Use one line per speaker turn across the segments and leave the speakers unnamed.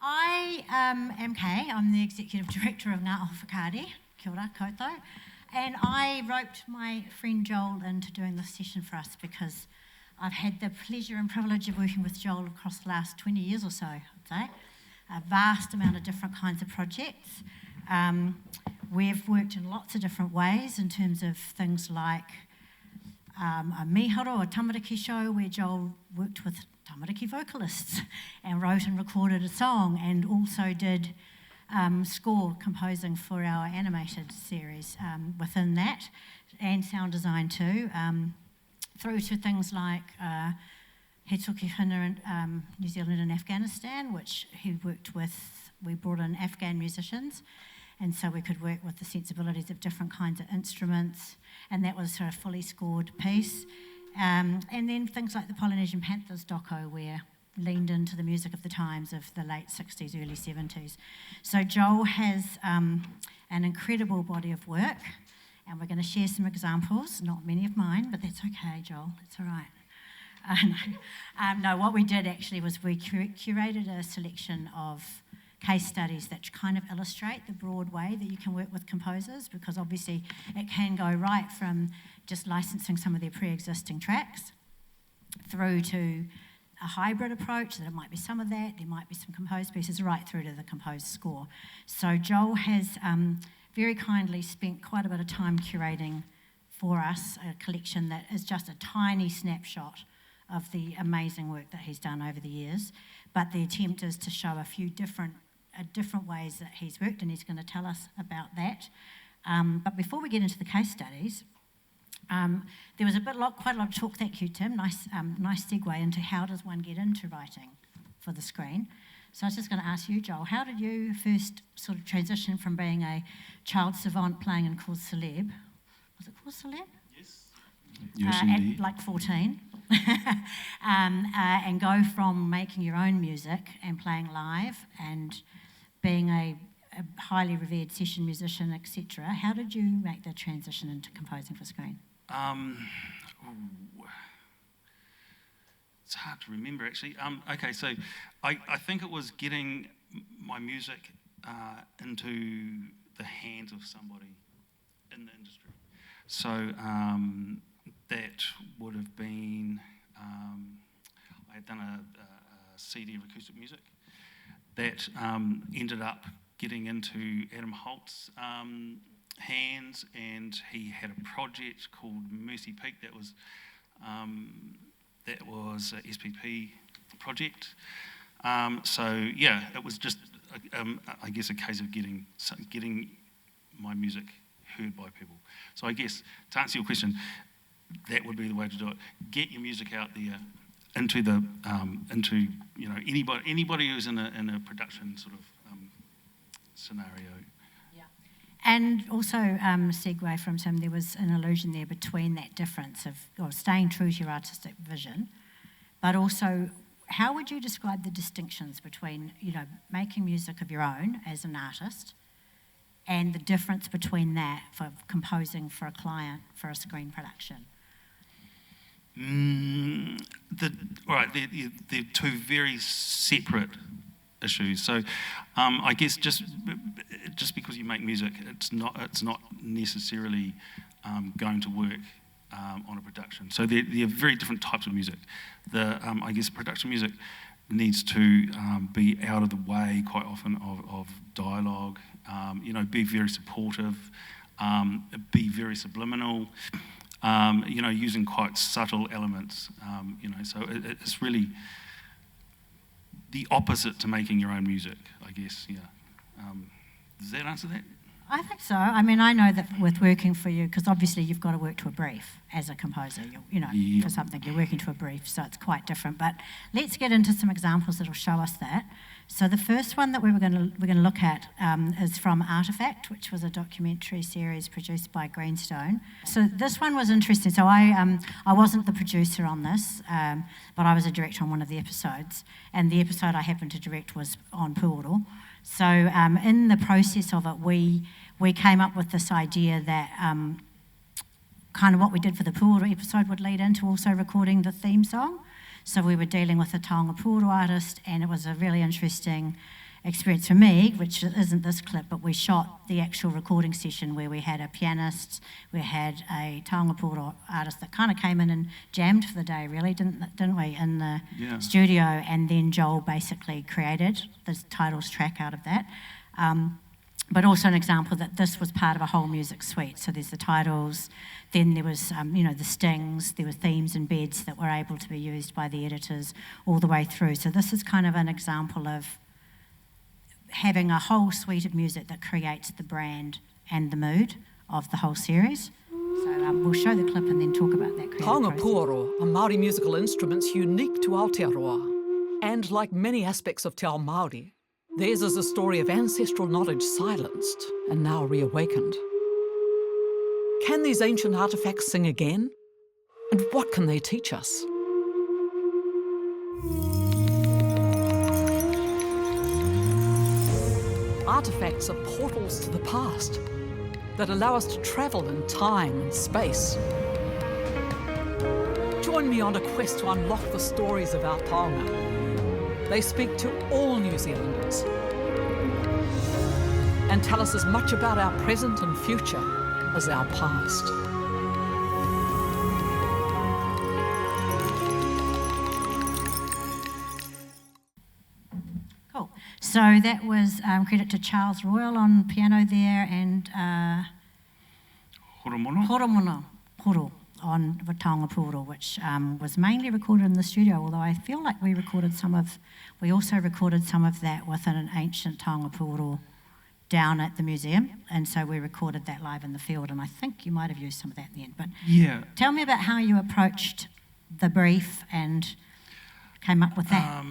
I am Kay. I'm the Executive Director of Tumu Whakarae, kia ora koutou, and I roped my friend Joel into doing this session for us because I've had the pleasure and privilege of working with Joel across the last 20 years or so, I'd say. A vast amount of different kinds of projects. We've worked in lots of different ways in terms of things like a miharo, a tamariki show where Joel worked with tamariki vocalists and wrote and recorded a song, and also did score composing for our animated series within that, and sound design too, through to things like He Toki Hina in New Zealand and Afghanistan, which he worked with. We brought in Afghan musicians, and so we could work with the sensibilities of different kinds of instruments, and that was sort of fully scored piece. And then things like the Polynesian Panthers doco, where leaned into the music of the times of the late 60s, early 70s. So Joel has an incredible body of work, and we're going to share some examples, not many of mine, but that's okay, Joel, that's all right. No, what we did actually was we curated a selection of case studies that kind of illustrate the broad way that you can work with composers, because obviously it can go right from just licensing some of their pre-existing tracks through to a hybrid approach, that it might be some of that, there might be some composed pieces, right through to the composed score. So Joel has very kindly spent quite a bit of time curating for us a collection that is just a tiny snapshot of the amazing work that he's done over the years. But the attempt is to show a few different ways that he's worked, and he's going to tell us about that. But before we get into the case studies, there was quite a lot of talk. Thank you, Tim. Nice segue into how does one get into writing for the screen. So I was just going to ask you, Joel, how did you first sort of transition from being a child savant playing in Cause Celeb? Was it Cause Celeb?
Yes. Yes,
at like 14, and go from making your own music and playing live and being a highly revered session musician, etc. How did you make the transition into composing for screen?
It's hard to remember, actually. Okay, so I think it was getting my music into the hands of somebody in the industry. So that would have been, I had done a CD of acoustic music that ended up getting into Adam Holt's hands, and he had a project called Mercy Peak that was a SPP project. So yeah, it was just I guess a case of getting my music heard by people. So I guess to answer your question, that would be the way to do it. Get your music out there into anybody who's in a production sort of scenario.
Yeah. And also segue from Tim, there was an allusion there between that difference of staying true to your artistic vision, but also how would you describe the distinctions between making music of your own as an artist and the difference between that for composing for a client for a screen production?
They're two very separate issues. So I guess just because you make music, it's not necessarily going to work on a production. So they're very different types of music. I guess production music needs to be out of the way quite often of dialogue. Be very supportive, be very subliminal. Using quite subtle elements. So it's really the opposite to making your own music, I guess. Yeah. Does that answer that?
I think so. I mean, I know that with working for you, because obviously you've got to work to a brief as a composer.
Yeah.
For something you're working to a brief, so it's quite different. But let's get into some examples that'll show us that. So the first one that we're going to look at is from Artifact, which was a documentary series produced by Greenstone. So this one was interesting. So I wasn't the producer on this, but I was a director on one of the episodes, and the episode I happened to direct was on Puoro. So in the process of it, we came up with this idea that kind of what we did for the Puoro episode would lead into also recording the theme song. So we were dealing with a taonga Puoro artist, and it was a really interesting experience for me, which isn't this clip, but we shot the actual recording session where we had a pianist, we had a taonga Puoro artist that kind of came in and jammed for the day, really, didn't we, in the studio, and then Joel basically created the titles track out of that. But also an example that this was part of a whole music suite. So there's the titles, then there was, the stings, there were themes and beds that were able to be used by the editors all the way through. So this is kind of an example of having a whole suite of music that creates the brand and the mood of the whole series. So we'll show the clip and then talk about that creative
Taonga
process.
Puoro are Māori musical instruments unique to Aotearoa. And like many aspects of Te Ao Māori, theirs is a story of ancestral knowledge silenced and now reawakened. Can these ancient artefacts sing again? And what can they teach us? Artefacts are portals to the past that allow us to travel in time and space. Join me on a quest to unlock the stories of our taonga. They speak to all New Zealanders and tell us as much about our present and future as our past.
Cool. So that was credit to Charles Royal on piano there, and Poro on Wānanga Puoro, which was mainly recorded in the studio, although I feel like we also recorded some of that within an ancient taonga Puoro down at the museum, and so we recorded that live in the field, and I think you might have used some of that in the end. But tell me about how you approached the brief and came up with that.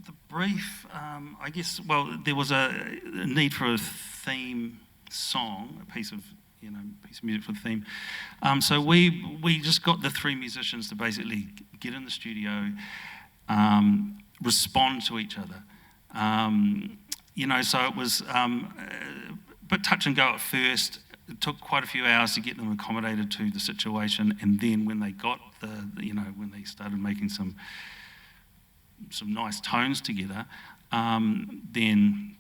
The brief, I guess, well, there was a need for a theme song, a piece of music for the theme. So we just got the three musicians to basically get in the studio, respond to each other. So it was a bit touch and go at first. It took quite a few hours to get them accommodated to the situation, and then when they got when they started making some nice tones together, then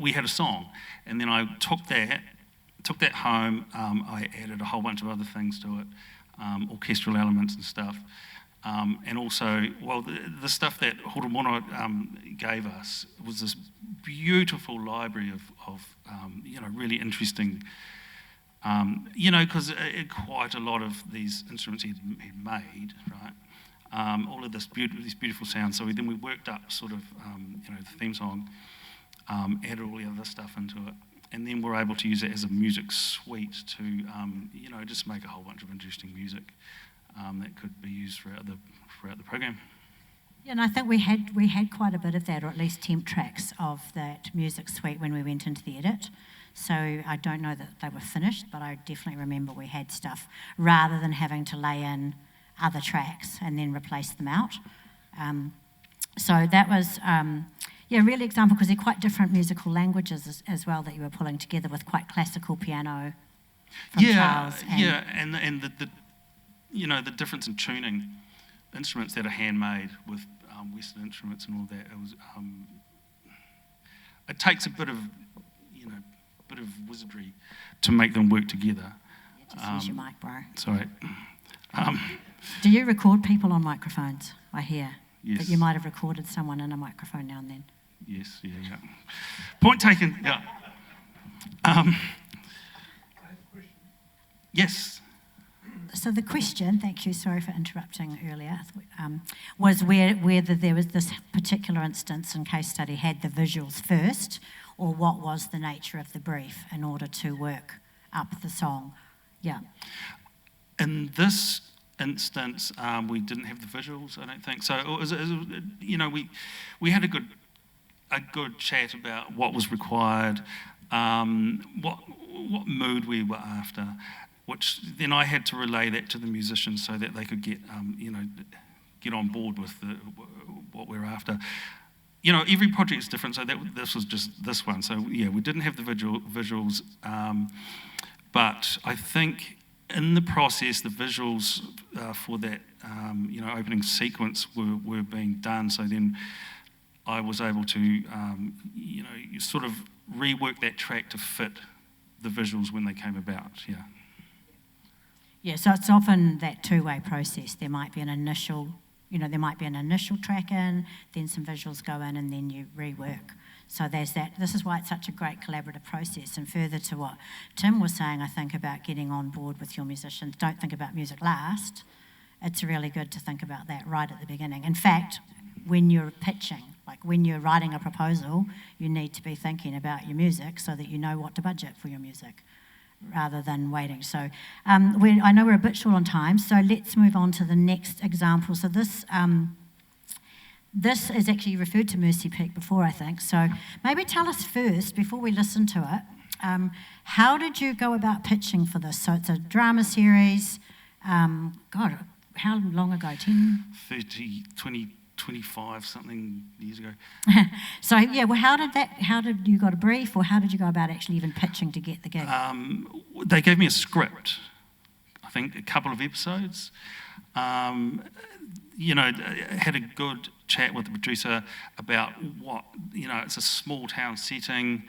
we had a song, and then I took that home. I added a whole bunch of other things to it, orchestral elements and stuff, and also, well, the stuff that Horomona gave us was this beautiful library of really interesting, because quite a lot of these instruments he'd made, right? All of these beautiful sounds. So then we worked up sort of, the theme song, added all the other stuff into it, and then we're able to use it as a music suite to, just make a whole bunch of interesting music that could be used throughout the program.
Yeah, and I think we had quite a bit of that, or at least temp tracks of that music suite when we went into the edit. So I don't know that they were finished, but I definitely remember we had stuff rather than having to lay in other tracks and then replace them out. So that was, really example, because they're quite different musical languages as well that you were pulling together with quite classical piano from Charles.
And the difference in tuning, instruments that are handmade with Western instruments and all that. It was, it takes a bit of wizardry to make them work together.
Just use your mic, bro.
Sorry.
Do you record people on microphones? I hear.
Yes.
That you might have recorded someone in a microphone now and then.
Yes, yeah. Point taken, yeah. Yes.
So the question, thank you, sorry for interrupting earlier, was whether there was this particular instance and case study had the visuals first, or what was the nature of the brief in order to work up the song. Yeah.
In this instance, we didn't have the visuals, I don't think. So it was we had a good chat about what was required, what mood we were after, which then I had to relay that to the musicians so that they could get on board with what we're after. Every project is different, so this was just this one. So yeah, we didn't have the visuals, but I think in the process, the visuals for that opening sequence were being done. So then I was able to, you sort of rework that track to fit the visuals when they came about, yeah.
Yeah, so it's often that two-way process. There might be an initial track in, then some visuals go in, and then you rework. So there's that. This is why it's such a great collaborative process. And further to what Tim was saying, I think, about getting on board with your musicians, don't think about music last. It's really good to think about that right at the beginning. In fact, when you're pitching, like when you're writing a proposal, you need to be thinking about your music so that you know what to budget for your music, rather than waiting. So I know we're a bit short on time, so let's move on to the next example. So this is actually referred to Mercy Peak before, I think. So maybe tell us first, before we listen to it, how did you go about pitching for this? So it's a drama series. God, how long ago? 10?
30, 20, 25 something years ago.
So yeah, well, how did you got a brief, or how did you go about actually even pitching to get the gig?
They gave me a script, I think a couple of episodes. Had a good chat with the producer about what, it's a small town setting.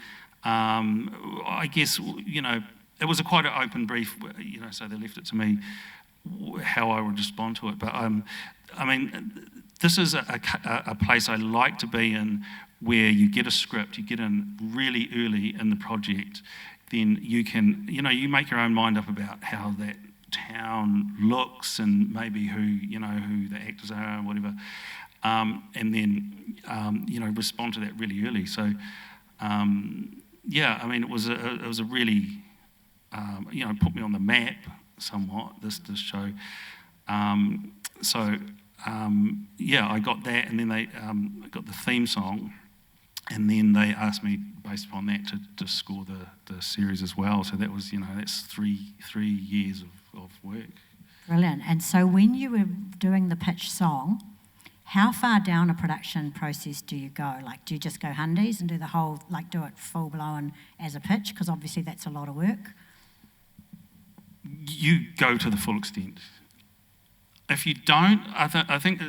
I guess, it was quite an open brief, so they left it to me how I would respond to it. But this is a place I like to be in, where you get a script, you get in really early in the project, then you can, you make your own mind up about how that town looks and maybe who the actors are and whatever, and then, respond to that really early. So, it was a really, put me on the map somewhat, this show. I got that, and then they got the theme song, and then they asked me, based upon that, to score the series as well. So that was, that's three years of work.
Brilliant. And so when you were doing the pitch song, how far down a production process do you go? Like, do you just go hundies and do the whole, do it full blown as a pitch? Because obviously that's a lot of work.
You go to the full extent. If you don't, I think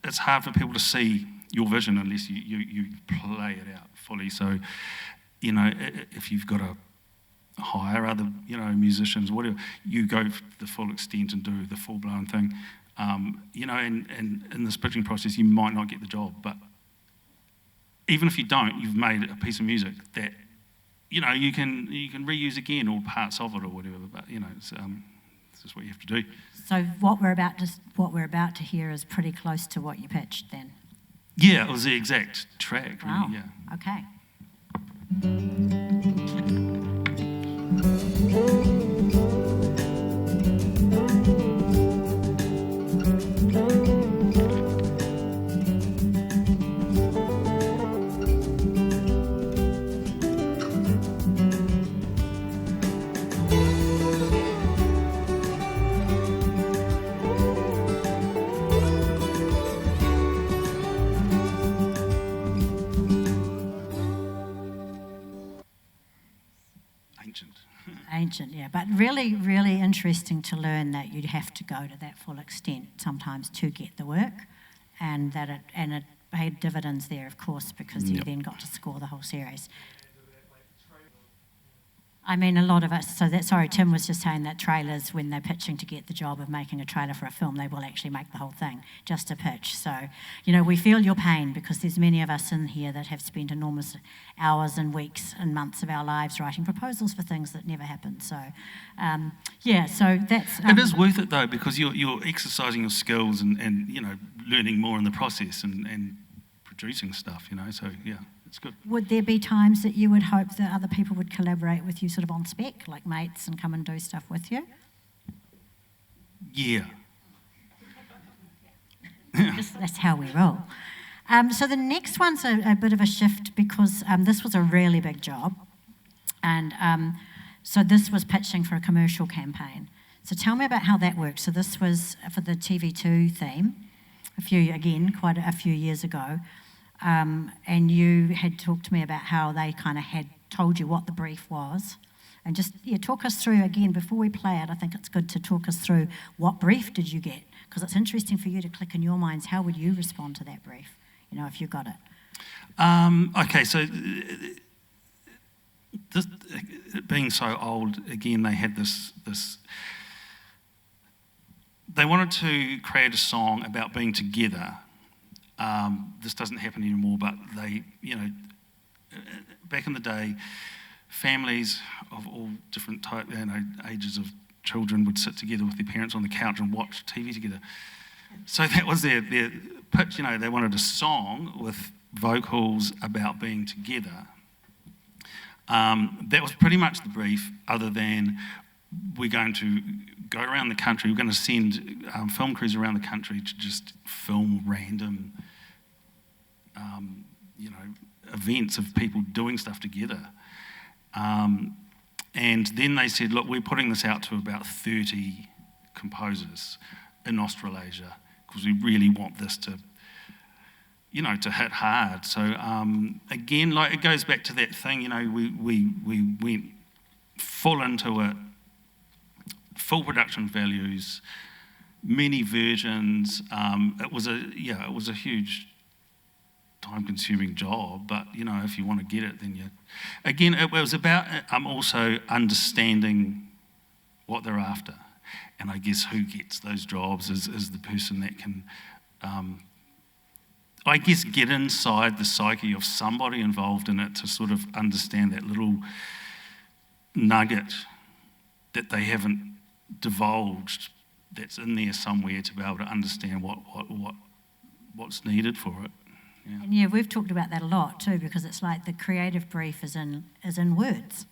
it's hard for people to see your vision unless you play it out fully. So, if you've got to hire other, musicians, whatever, you go the full extent and do the full-blown thing. And in this pitching process, you might not get the job, but even if you don't, you've made a piece of music that, you can reuse again, or parts of it or whatever. But it's just what you have to do.
So what we're about to hear is pretty close to what you pitched then.
Yeah, it was the exact track. Really,
wow.
Yeah.
Okay. Ancient, yeah, but really, really interesting to learn that you'd have to go to that full extent sometimes to get the work, and it paid dividends there, of course, because you then got to score the whole series. I mean, a lot of us, Tim was just saying that trailers, when they're pitching to get the job of making a trailer for a film, they will actually make the whole thing just to pitch. So, we feel your pain, because there's many of us in here that have spent enormous hours and weeks and months of our lives writing proposals for things that never happened. So, so that's...
it is worth it, though, because you're exercising your skills and learning more in the process and producing stuff, so, yeah. It's good.
Would there be times that you would hope that other people would collaborate with you sort of on spec, like mates, and come and do stuff with you?
Yeah.
That's how we roll. So the next one's a bit of a shift, because this was a really big job. And so this was pitching for a commercial campaign. So tell me about how that worked. So this was for the TV2 theme, quite a few years ago. And you had talked to me about how they kind of had told you what the brief was. And just, talk us through, again, before we play it, I think it's good to talk us through what brief did you get? Because it's interesting for you to click in your minds, how would you respond to that brief, if you got it?
Okay, so this, being so old, again, they had this. They wanted to create a song about being together. This doesn't happen anymore, but they, back in the day, families of all different ages of children would sit together with their parents on the couch and watch TV together. So that was their pitch. They wanted a song with vocals about being together. That was pretty much the brief, other than we're going to go around the country. We're going to send film crews around the country to just film random, events of people doing stuff together. And then they said, look, we're putting this out to about 30 composers in Australasia because we really want this to hit hard. So again, it goes back to that thing, we went full into it, full production values, many versions. It was a huge time-consuming job, but if you want to get it, then again, it was about also understanding what they're after, and I guess who gets those jobs is the person that can. I guess get inside the psyche of somebody involved in it to sort of understand that little nugget that they haven't divulged that's in there somewhere to be able to understand what's needed for it. Yeah.
And we've talked about that a lot too, because it's like the creative brief is in words,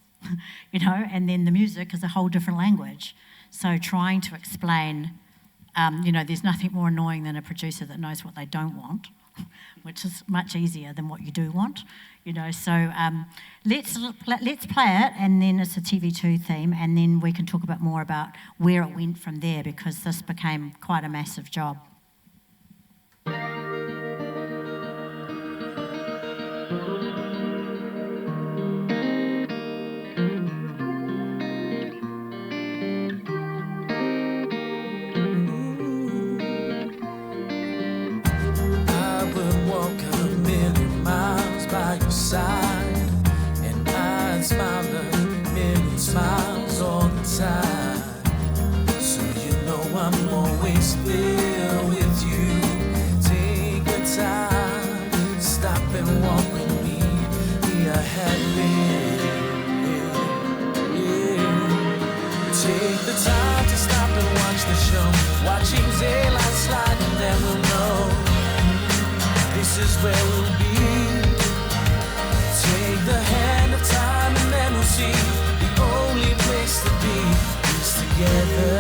and then the music is a whole different language. So trying to explain, there's nothing more annoying than a producer that knows what they don't want, which is much easier than what you do want, So let's play it, and then it's a TV2 theme, and then we can talk a bit more about where it went from there, because this became quite a massive job.
And I'd smile a million smiles all the time. So I'm always there with you. Take the time, stop and walk with me. Be a happy. Take the time to stop and watch the show. Watching daylight slide, and then we'll know this is where we'll be. Take the hand of time and then we'll see. The only place to be is together.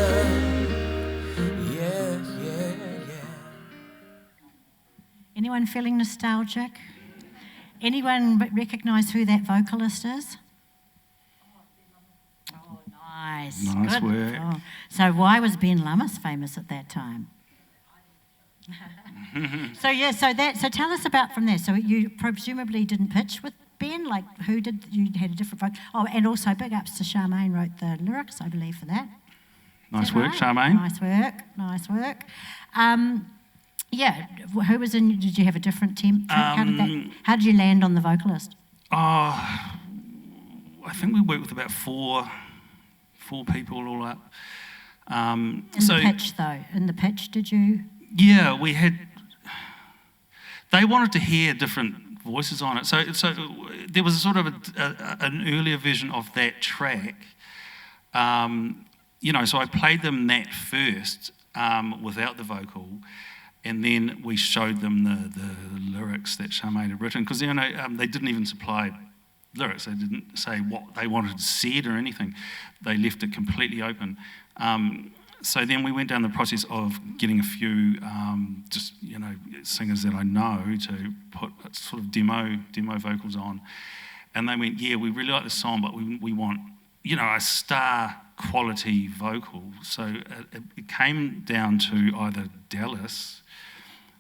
Yeah.
Anyone feeling nostalgic? Anyone recognise who that vocalist is? Oh, nice.
Nice
good
work.
Oh. So why was Ben Lummis famous at that time? So tell us about from there. So you presumably didn't pitch with Ben, who did? You had a different vote. Oh, and also big ups to Charmaine, wrote the lyrics, I believe, for that.
Nice work,
right?
Charmaine.
Nice work. Who was in? Did you have a different temp? How did you land on the vocalist?
I think we worked with about four people all up.
In the pitch, did you?
Yeah, we had. They wanted to hear different voices on it. So there was sort of an earlier version of that track. So I played them that first without the vocal, and then we showed them the lyrics that Charmaine had written, because they didn't even supply lyrics. They didn't say what they wanted said or anything. They left it completely open. So then we went down the process of getting a few singers that I know to put sort of demo vocals on, and they went, yeah, we really like the song, but we want a star quality vocal. So it came down to either Dallas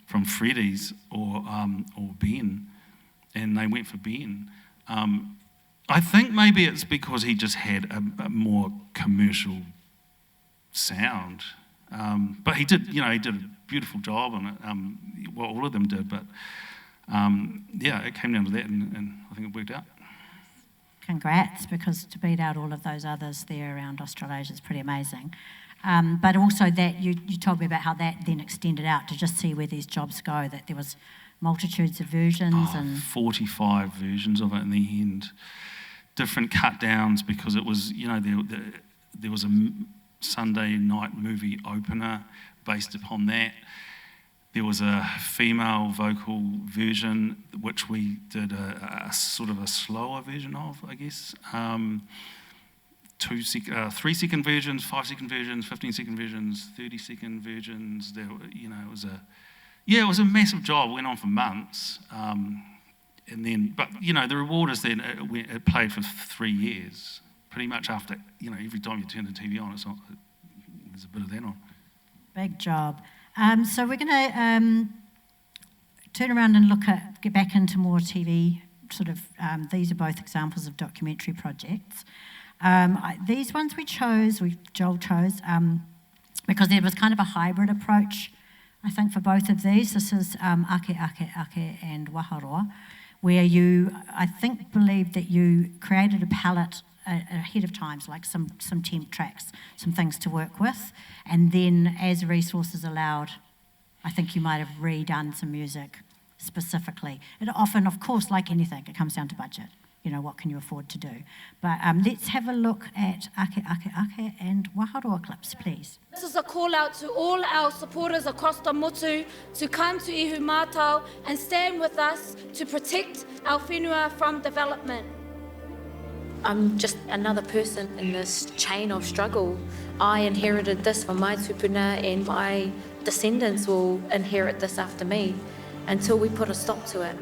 from Freddie's or Ben, and they went for Ben. I think maybe it's because he just had a more commercial sound, but he did a beautiful job on it. All of them did, but it came down to that, and I think it worked out.
Congrats, because to beat out all of those others there around Australasia is pretty amazing. But also that you told me about how that then extended out to just see where these jobs go, that there was multitudes of versions. And
45 versions of it in the end. Different cut downs, because it was, there was a Sunday night movie opener based upon that. There was a female vocal version, which we did a sort of a slower version of, I guess. 3-second versions, 5-second versions, 15-second versions, 30-second versions. It was a massive job. It went on for months. And then, but the reward is then it played for 3 years. Pretty much after, every time you turn the TV on, there's a bit of that on.
Big job. So we're going to turn around and get back into more TV sort of, these are both examples of documentary projects. These ones Joel chose, because there was kind of a hybrid approach, I think, for both of these. This is Ake and Waharoa, where I think, believe that you created a palette ahead of time, so like some temp tracks, some things to work with, and then as resources allowed, I think you might have redone some music specifically. It often, of course, like anything, it comes down to budget. What can you afford to do? But let's have a look at Ake and Waharoa clips, please.
This is a call out to all our supporters across the motu to come to Ihu Mātau and stand with us to protect our whenua from development.
I'm just another person in this chain of struggle. I inherited this from my tupuna, and my descendants will inherit this after me until we put a stop to it.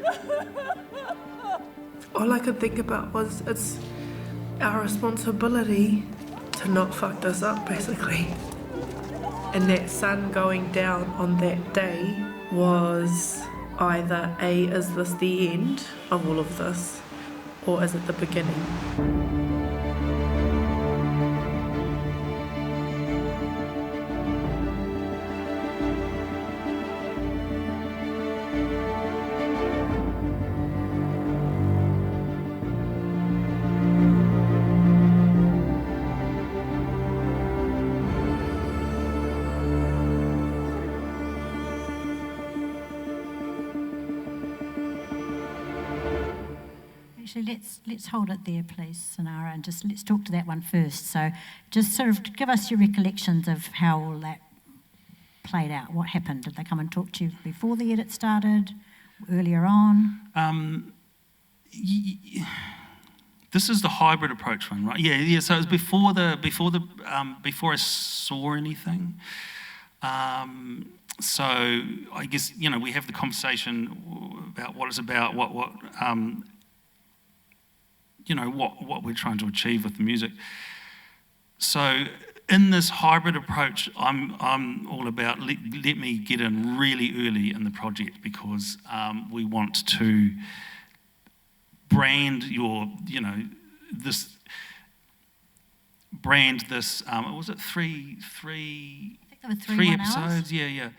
All I could think about was it's our responsibility to not fuck this up, basically. And that sun going down on that day was either A, is this the end of all of this, or is it the beginning?
Actually, let's hold it there, please, Sonara, and just let's talk to that one first. So just sort of give us your recollections of how all that played out. What happened? Did they come and talk to you before the edit started, earlier on?
This is the hybrid approach one, right? Yeah. So it was before I saw anything. So I guess we have the conversation about what it's about, what we're trying to achieve with the music. So in this hybrid approach, I'm all about let me get in really early in the project, because we want to brand this. Was it three
I think there were three
episodes? Yeah.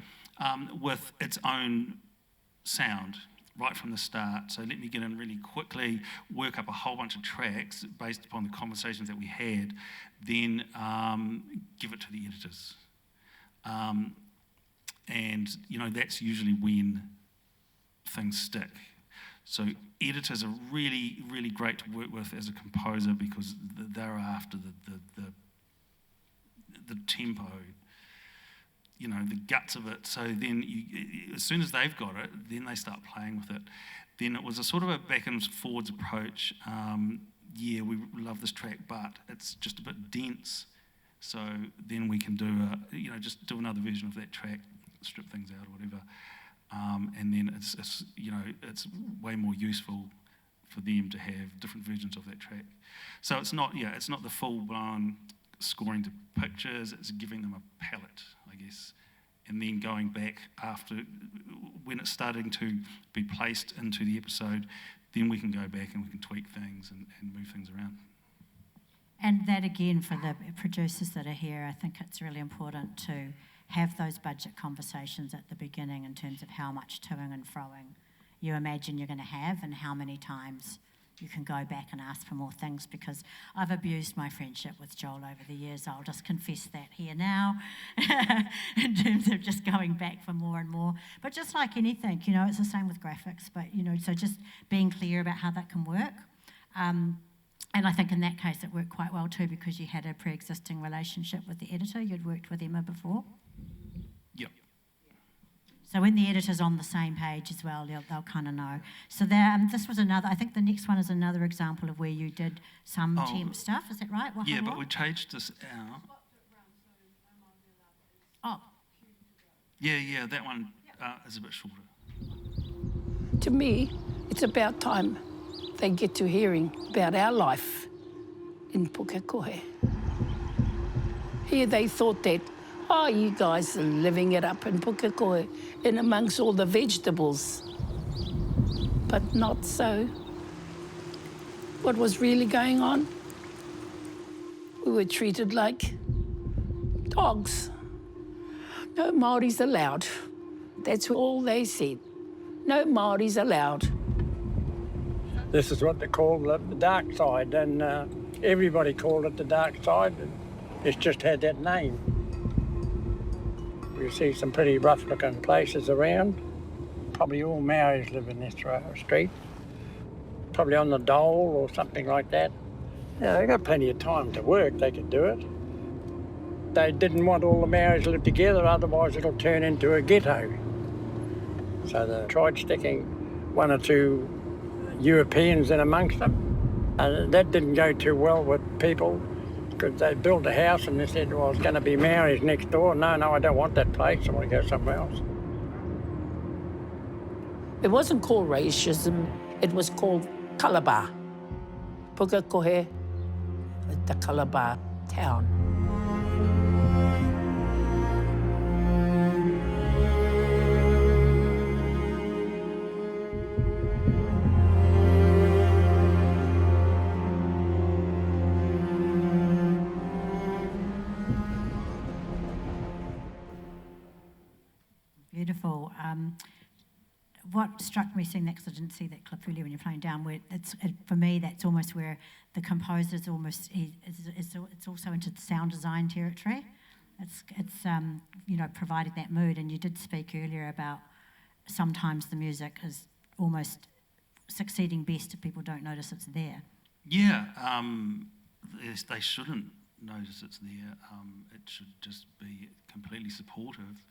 With its own sound right from the start. So let me get in really quickly, work up a whole bunch of tracks based upon the conversations that we had, then give it to the editors. And that's usually when things stick. So editors are really, really great to work with as a composer, because they're after the tempo, the guts of it. So then as soon as they've got it, then they start playing with it. Then it was a sort of a back and forwards approach. We love this track, but it's just a bit dense. So then we can do just do another version of that track, strip things out or whatever. And then it's way more useful for them to have different versions of that track. So it's not the full-blown scoring to pictures, it's giving them a palette, I guess, and then going back after, when it's starting to be placed into the episode, then we can go back and we can tweak things and move things around.
And that, again, for the producers that are here, I think it's really important to have those budget conversations at the beginning in terms of how much toing and froing you imagine you're going to have, and how many times you can go back and ask for more things, because I've abused my friendship with Joel over the years. I'll just confess that here now in terms of just going back for more and more. But just like anything, you know, it's the same with graphics, but, you know, so just being clear about how that can work. And I think in that case it worked quite well too, because you had a pre-existing relationship with the editor. You'd worked with Emma before.
Yep.
So when the editor's on the same page as well, they'll kind of know. So this was another, I think the next one is another example of where you did some temp stuff. Is that right?
Yeah, but we changed this out.
Oh.
Yeah, that one is a bit shorter.
To me, it's about time they get to hearing about our life in Pukekohe. Here they thought that, oh, you guys are living it up in Pukekohe, in amongst all the vegetables. But not so. What was really going on? We were treated like dogs. No Māoris allowed. That's all they said. No Māoris allowed.
This is what they call the dark side, and everybody called it the dark side. It's just had that name. You see some pretty rough-looking places around. Probably all Maoris live in this street. Probably on the dole or something like that. Yeah, they got plenty of time to work. They could do it. They didn't want all the Maoris to live together, otherwise it'll turn into a ghetto. So they tried sticking one or two Europeans in amongst them. And that didn't go too well with people, because they built a house and they said, well, it's going to be Maoris next door. No, I don't want that place. I want to go somewhere else.
It wasn't called racism. It was called Kalaba. Pukekohe, the Kalaba town.
Beautiful. What struck me seeing that, because I didn't see that clip earlier when you're playing down, where for me that's almost where the composer's almost it's also into the sound design territory. It's you know, providing that mood. And you did speak earlier about sometimes the music is almost succeeding best if people don't notice it's there.
Yeah, they shouldn't notice it's there. It should just be completely supportive.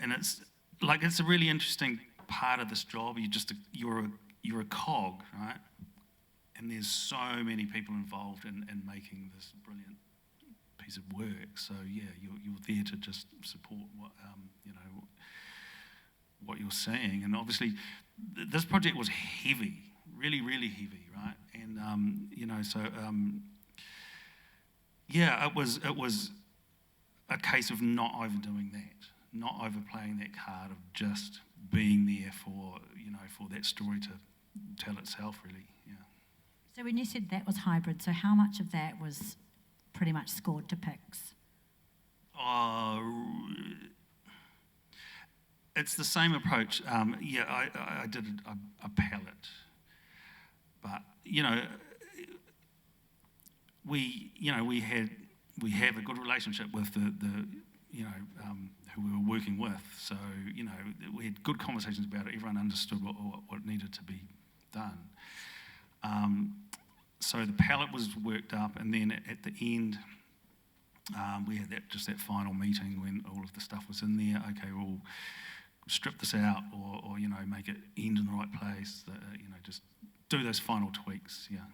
And it's a really interesting part of this job. You're a cog, right? And there's so many people involved in making this brilliant piece of work. So yeah, you're there to just support what you know, what you're saying. And obviously, this project was heavy, really, really heavy, right? And you know, so yeah, it was a case of not overdoing that, not overplaying that card, of just being there for, you know, for that story to tell itself, really. Yeah.
So when you said that was hybrid, so how much of that was pretty much scored to picks?
It's the same approach. Yeah, I did a palette, but you know, we have a good relationship with the you know, who we were working with. So you know, we had good conversations about it. Everyone understood what needed to be done. So the palette was worked up, and then at the end, we had that final meeting when all of the stuff was in there. Okay, we'll strip this out, or you know, make it end in the right place. You know, just do those final tweaks. Yeah.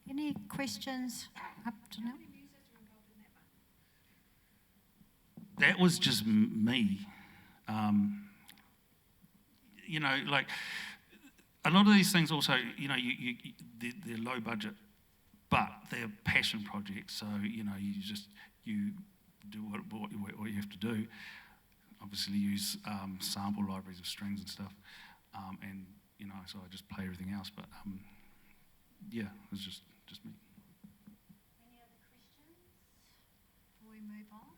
Any questions up to now?
That was just me. You know, like a lot of these things also, you know, they're low budget, but they're passion projects. So, you know, you do what you have to do. Obviously use sample libraries of strings and stuff. And, you know, so I just play everything else. But, yeah, it was just me.
Any other questions before we move on?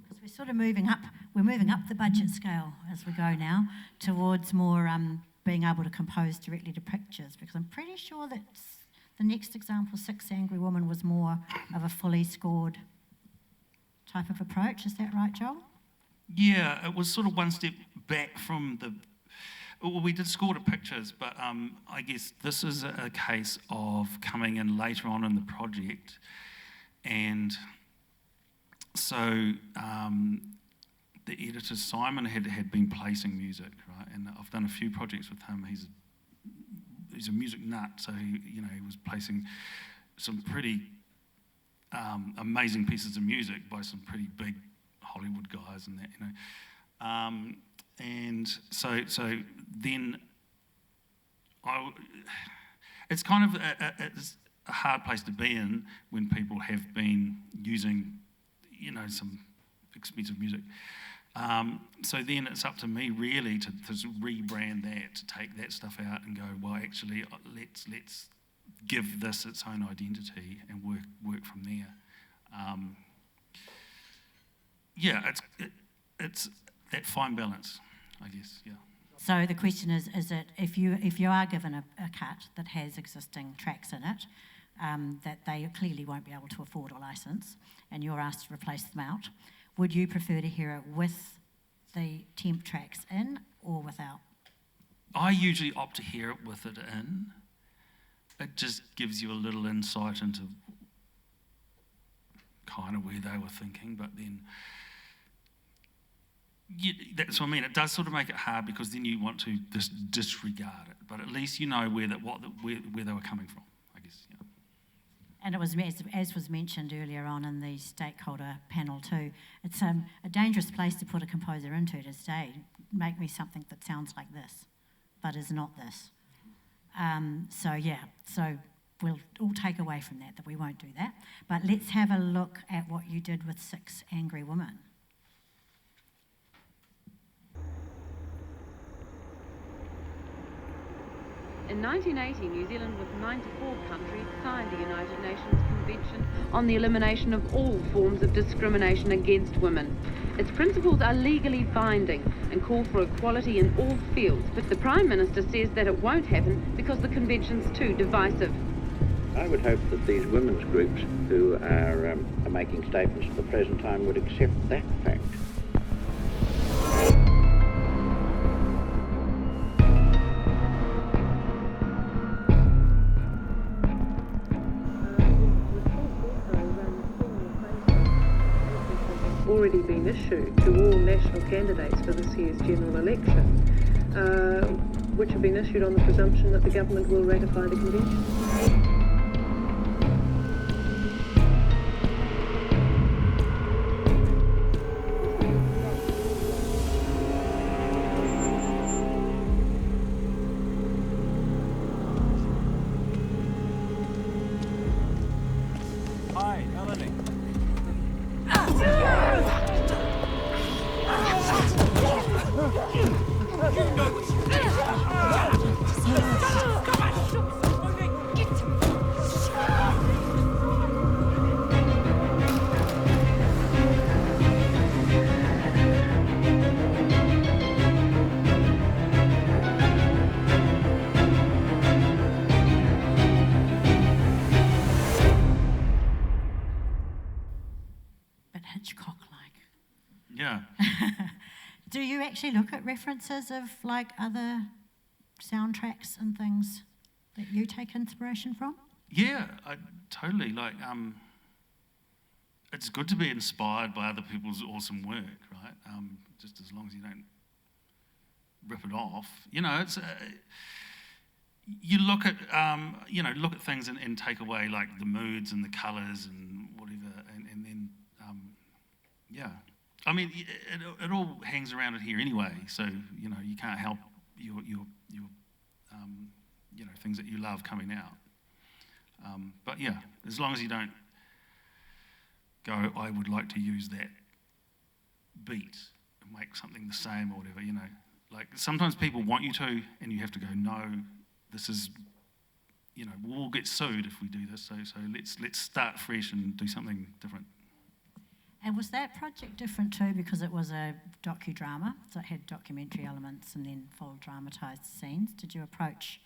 Because we're sort of moving up. we're moving up the budget scale as we go now towards more being able to compose directly to pictures, because I'm pretty sure that the next example, Six Angry Women, was more of a fully scored type of approach. Is that right, Joel?
Yeah, it was sort of one step back from the... Well, we did score to pictures, but I guess this is a case of coming in later on in the project. And so the editor, Simon, had been placing music, right? And I've done a few projects with him. He's a music nut, so he was placing some pretty amazing pieces of music by some pretty big Hollywood guys and that, and so then it's kind of it's a hard place to be in when people have been using, some expensive music. So then it's up to me really to rebrand that, to take that stuff out and go, well, actually, let's give this its own identity and work from there. It's that fine balance, I guess. Yeah.
So the question is it if you are given a cut that has existing tracks in it, that they clearly won't be able to afford a licence, and you're asked to replace them out, would you prefer to hear it with the temp tracks in or without?
I usually opt to hear it with it in. It just gives you a little insight into kind of where they were thinking, but then that's what I mean. It does sort of make it hard because then you want to just disregard it, but at least you know where they were coming from, I guess. Yeah.
And it was, as was mentioned earlier on in the stakeholder panel too, it's a dangerous place to put a composer into to say, make me something that sounds like this, but is not this. So we'll all take away from that we won't do that. But let's have a look at what you did with Six Angry Women.
In 1980, New Zealand, with 94 countries, signed the United Nations Convention on the Elimination of All Forms of Discrimination Against Women. Its principles are legally binding and call for equality in all fields, but the Prime Minister says that it won't happen because the Convention's too divisive.
I would hope that these women's groups who are making statements at the present time would accept that fact.
Already been issued to all national candidates for this year's general election, which have been issued on the presumption that the government will ratify the convention.
Hi, Melanie.
Bit Hitchcock-like.
Yeah.
Do you actually look at references of like other soundtracks and things that you take inspiration from?
Yeah, I totally like. It's good to be inspired by other people's awesome work, right? Just as long as you don't rip it off. It's you look at look at things and take away like the moods and the colours and whatever, and then yeah. I mean, it all hangs around it here anyway. So you can't help your things that you love coming out. But yeah, as long as you don't go, I would like to use that beat and make something the same or whatever. Like sometimes people want you to, and you have to go, no, this is, we'll get sued if we do this. So let's start fresh and do something different.
And was that project different too because it was a docudrama, so it had documentary elements and then full dramatised scenes? Did you approach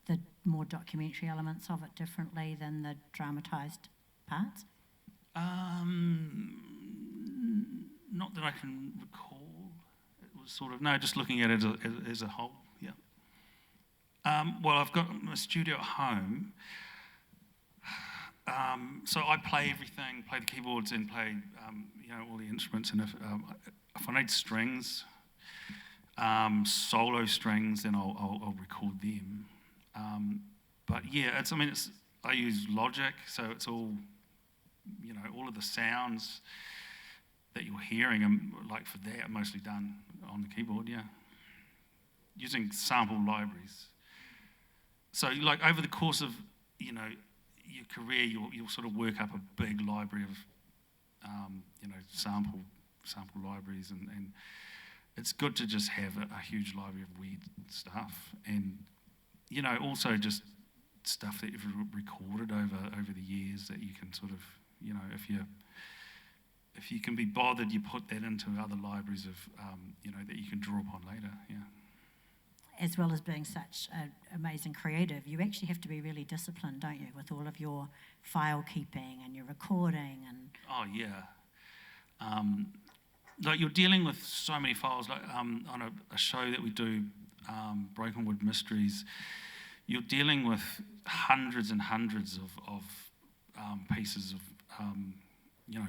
the more documentary elements of it differently than the dramatised parts?
Not that I can recall. It was sort of, no, just looking at it as a whole, yeah. Well, I've got my studio at home. So I play everything, play the keyboards and play, all the instruments. And if I need strings, solo strings, then I'll record them. But yeah, I use Logic, so it's all, all of the sounds that you're hearing, like for that, mostly done on the keyboard, yeah. Using sample libraries. So like over the course of, your career, you'll sort of work up a big library of, sample libraries, and it's good to just have a huge library of weird stuff, and also just stuff that you've recorded over the years that you can sort of, if you can be bothered, you put that into other libraries of, that you can draw upon later, yeah.
As well as being such an amazing creative, you actually have to be really disciplined, don't you, with all of your file keeping and your recording and...
Oh, yeah. Like you're dealing with so many files, like on a show that we do, Broken Wood Mysteries, you're dealing with hundreds and hundreds of pieces of,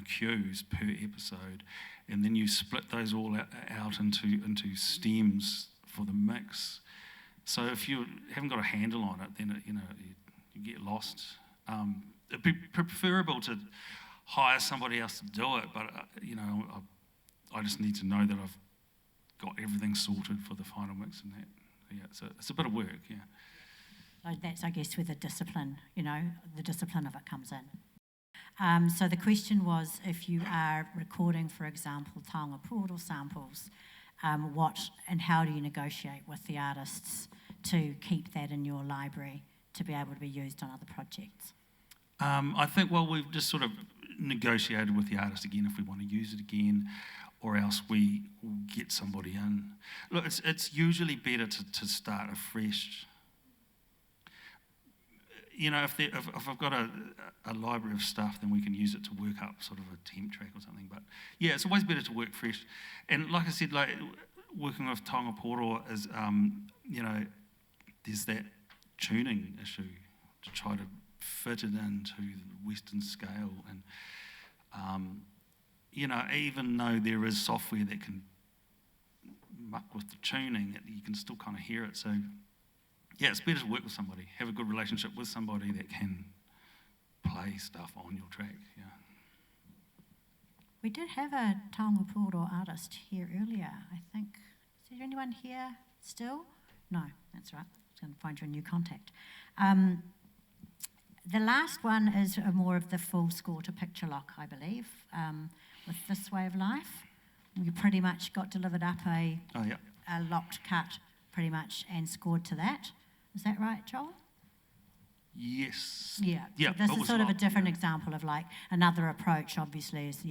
cues per episode, and then you split those all out into stems for the mix. So if you haven't got a handle on it, then you get lost. It'd be preferable to hire somebody else to do it, but I just need to know that I've got everything sorted for the final mix and that. Yeah, it's a bit of work. Yeah.
So that's, I guess, where the discipline, the discipline of it comes in. So the question was, if you are recording, for example, taonga Puoro samples, what and how do you negotiate with the artists to keep that in your library to be able to be used on other projects?
I think, we've just sort of negotiated with the artist again if we want to use it again, or else we will get somebody in. Look, it's usually better to start afresh. If I've got a library of stuff, then we can use it to work up sort of a temp track or something. But yeah, it's always better to work fresh. And like I said, like working with taonga Puoro is, there's that tuning issue to try to fit it into the Western scale. And, even though there is software that can muck with the tuning, you can still kind of hear it. So yeah, it's better to work with somebody, have a good relationship with somebody that can play stuff on your track, yeah.
We did have a taonga Puoro artist here earlier, I think. Is there anyone here still? No, that's right. I was going to find you a new contact. The last one is more of the full score to Picture Lock, I believe, with This Way of Life. You pretty much got delivered up a locked cut, pretty much, and scored to that. Is that right, Joel?
Yes.
Yeah.
Yeah.
So this is sort of a different example of like another approach, obviously, is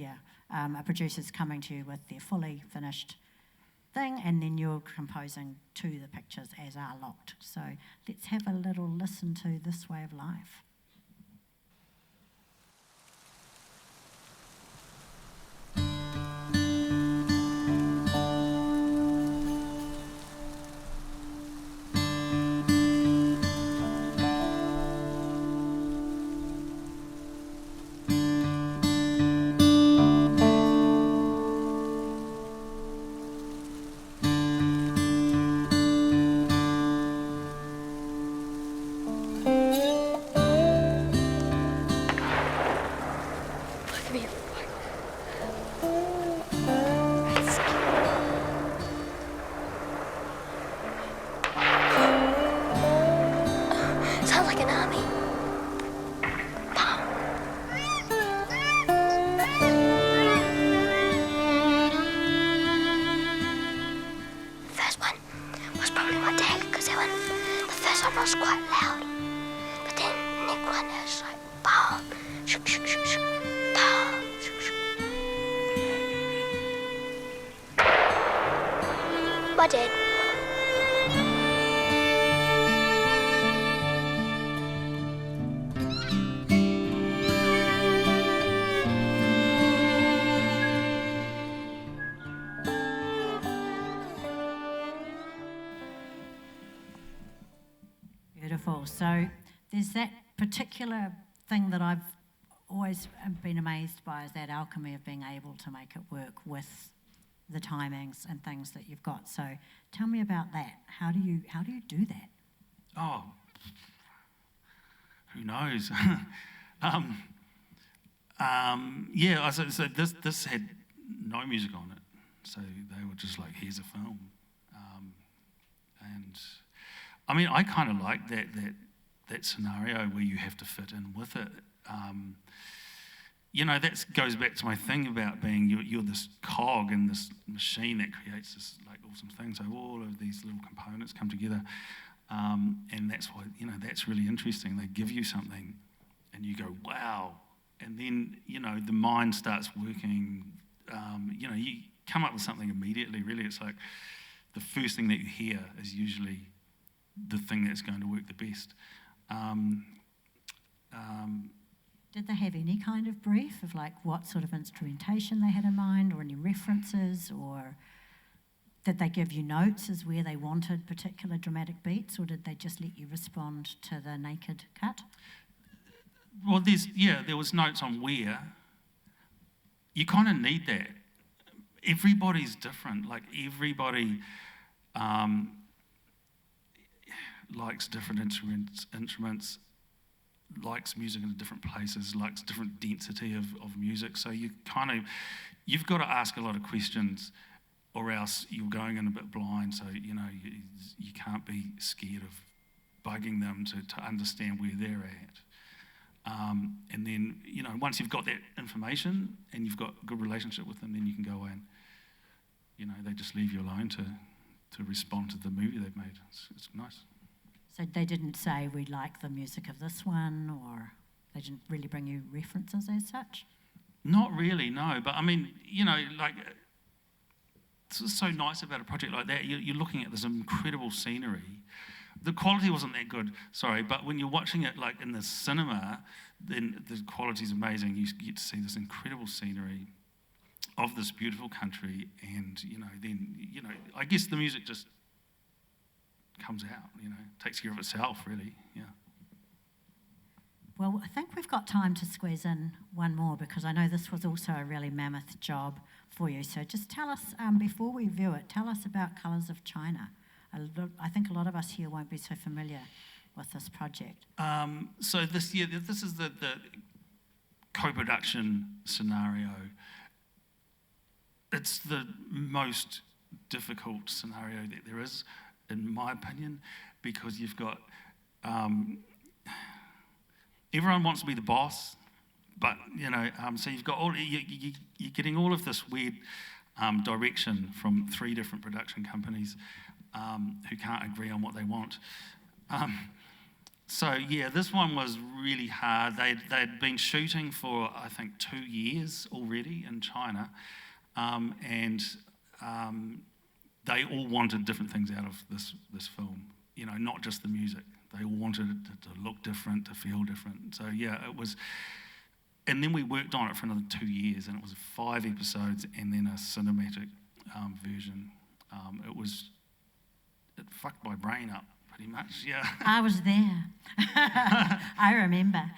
a producer's coming to you with their fully finished thing, and then you're composing to the pictures as are locked. So let's have a little listen to This Way of Life.
flooded.
Beautiful. So there's that particular thing that I've always been amazed by, is that alchemy of being able to make it work with the timings and things that you've got. So tell me about that. How do you do that?
Oh, who knows? Yeah, so this had no music on it. So they were just like, here's a film. And I mean, I kind of like that scenario where you have to fit in with it. You know, that goes back to my thing about being, you're this cog in this machine that creates this like awesome thing. So all of these little components come together. And that's why, you know, that's really interesting. They give you something and you go, wow. And then, you know, the mind starts working. You know, you come up with something immediately, really. It's like the first thing that you hear is usually the thing that's going to work the best.
Did they have any kind of brief of like what sort of instrumentation they had in mind, or any references, or did they give you notes as where they wanted particular dramatic beats, or did they just let you respond to the naked cut?
Well, there was notes on where. You kind of need that. Everybody's different. Like everybody likes different instruments, likes music in different places, likes different density of music. So you've got to ask a lot of questions, or else you're going in a bit blind. So, you know, you can't be scared of bugging them to understand where they're at. And then, you know, once you've got that information and you've got a good relationship with them, then you can go away and, you know, they just leave you alone to respond to the movie they've made. It's nice.
So they didn't say, we like the music of this one, or they didn't really bring you references as such?
Not really, no. But I mean, you know, like, it's so nice about a project like that. You're looking at this incredible scenery. The quality wasn't that good, sorry, but when you're watching it like in the cinema, then the quality's amazing. You get to see this incredible scenery of this beautiful country, and, you know, then, you know, I guess the music just comes out, you know, takes care of itself, really, yeah.
Well, I think we've got time to squeeze in one more, because I know this was also a really mammoth job for you. So just tell us, before we view it, tell us about Colours of China. I think a lot of us here won't be so familiar with this project.
So this is the co-production scenario. It's the most difficult scenario that there is, in my opinion, because you've got everyone wants to be the boss, but, you know, so you've got you're getting all of this weird direction from 3 different production companies who can't agree on what they want. So yeah, this one was really hard. They'd been shooting for, I think, 2 years already in China, and they all wanted different things out of this film. You know, not just the music. They all wanted it to look different, to feel different. So yeah, it was. And then we worked on it for another 2 years, and it was 5 episodes and then a cinematic version. It fucked my brain up pretty much, yeah.
I was there. I remember.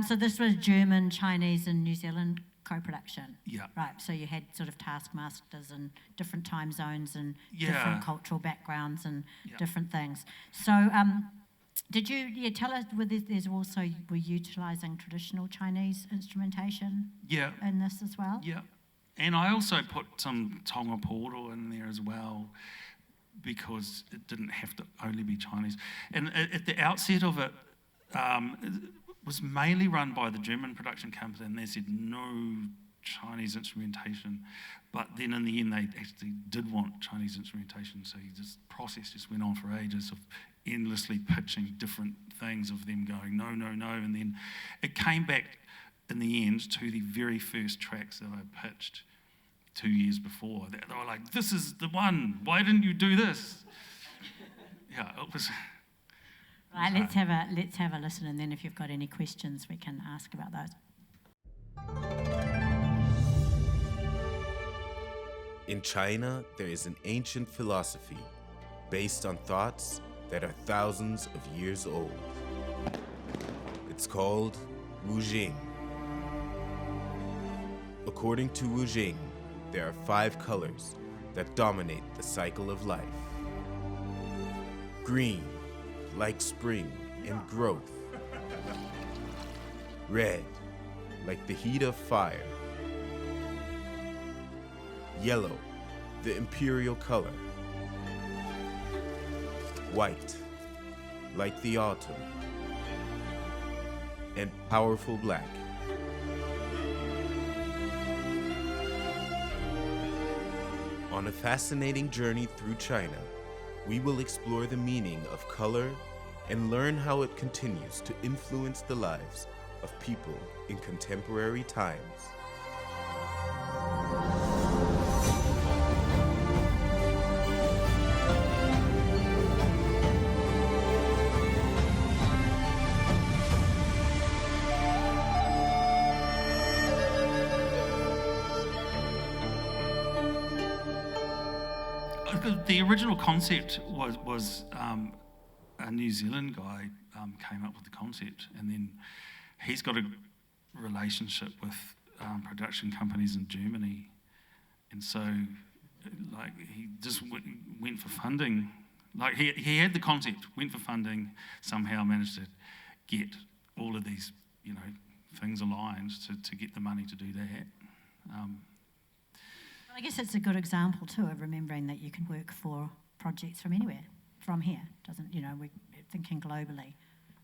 So this was German, Chinese and New Zealand co-production?
Yeah.
Right, so you had sort of taskmasters and different time zones and different cultural backgrounds and different things. So did you tell us whether there's also, we're utilising traditional Chinese instrumentation in this as well?
Yeah. And I also put some Tonga Puoro in there as well, because it didn't have to only be Chinese. And at the outset of it, it was mainly run by the German production company, and they said no Chinese instrumentation. But then in the end, they actually did want Chinese instrumentation, so this process just went on for ages of endlessly pitching different things, of them going, no, no, no, and then it came back in the end to the very first tracks that I pitched, 2 years before. They were like, this is the one, why didn't you do this? Yeah, it was...
Right, let's have a listen, and then if you've got any questions, we can ask about those.
In China, there is an ancient philosophy based on thoughts that are thousands of years old. It's called Wu Jing. According to Wu Jing, there are 5 colors that dominate the cycle of life. Green, like spring and growth. Red, like the heat of fire. Yellow, the imperial color. White, like the autumn. And powerful black. On a fascinating journey through China, we will explore the meaning of color and learn how it continues to influence the lives of people in contemporary times.
The original concept was a New Zealand guy came up with the concept, and then he's got a relationship with production companies in Germany, and so like he just went for funding. Like he had the concept, went for funding, somehow managed to get all of these things aligned to get the money to do that.
I guess it's a good example too of remembering that you can work for projects from anywhere, from here. We're thinking globally.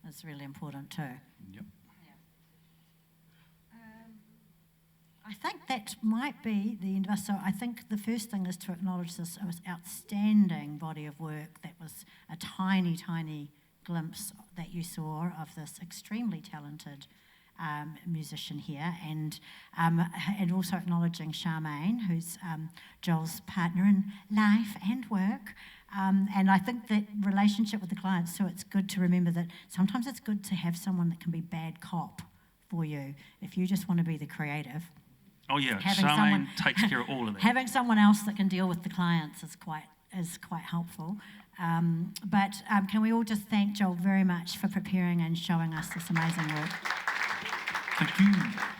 That's really important too.
Yep.
Yeah. I think that might be the end of us. So I think the first thing is to acknowledge this outstanding body of work that was a tiny, tiny glimpse that you saw of this extremely talented musician here, and also acknowledging Charmaine, who's Joel's partner in life and work. And I think that relationship with the clients, so it's good to remember that sometimes it's good to have someone that can be bad cop for you if you just want to be the creative.
Oh yeah, Charmaine takes care of all of that.
Having someone else that can deal with the clients is quite helpful. But can we all just thank Joel very much for preparing and showing us this amazing work.
Thank you.